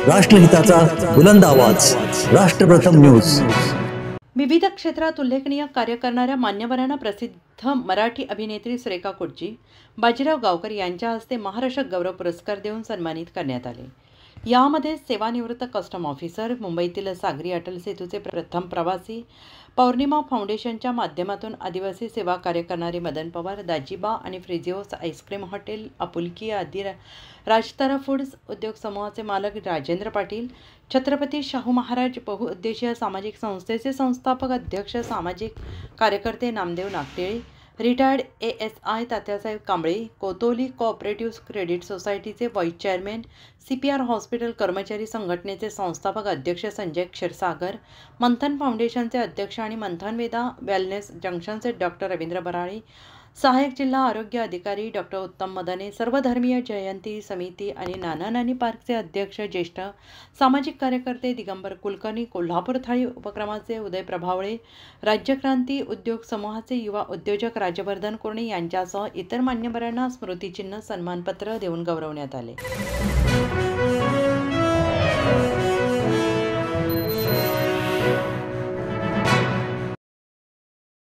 राष्ट्रहिताचा बुलंद आवाज, राष्ट्रप्रथम न्यूज। विविध क्षेत्रात उल्लेखनीय कार्य करणाऱ्या मान्यवरांना प्रसिद्ध मराठी अभिनेत्री सुरेखा कुडची, बाजीराव गावकर यांच्या हस्ते महाराष्ट्र गौरव पुरस्कार देऊन सन्मानित करण्यात आले। यामध्ये सेवानिवृत्त कस्टम ऑफिसर, मुंबईतील सागरी अटल सेतूचे प्रथम प्रवासी, पौर्णिमा फाउंडेशनच्या माध्यमातून आदिवासी सेवा कार्य करणारे मदन पवार, दाजीबा आणि फ्रिजिओस आईस्क्रीम हॉटेल, आपुलकी आदी राजतारा फूड्स उद्योग समूहाचे मालक राजेंद्र पाटील, छत्रपती शाहू महाराज बहुउद्देशीय सामाजिक संस्थेचे संस्थापक अध्यक्ष, सामाजिक कार्यकर्ते Namdev Nagtele, retired ASI Tatyasaheb Kamble, Kotoli cooperative credit सोसायटीचे व्हाईस चेअरमॅन, CPR हॉस्पिटल कर्मचारी संघटनेचे संस्थापक अध्यक्ष संजय क्षीरसागर, मंथन फाउंडेशनचे अध्यक्ष आणि मंथन वेदा वेलनेस जंक्शनचे डॉक्टर रवींद्र बराळे, सहाय्यक जिल्हा आरोग्य अधिकारी डॉक्टर उत्तम मदने, सर्वधर्मीय जयंती समिती आणि नाना नानी पार्कचे अध्यक्ष ज्येष्ठ सामाजिक कार्यकर्ते दिगंबर कुलकर्णी, कोल्हापूर थाळी उपक्रमाचे उदय प्रभावळे, राज्यक्रांती उद्योग समूहाचे युवा उद्योजक राजवर्धन कुर्णे यांच्यासह इतर मान्यवरांना स्मृतिचिन्ह, सन्मानपत्र देऊन गौरवण्यात आले।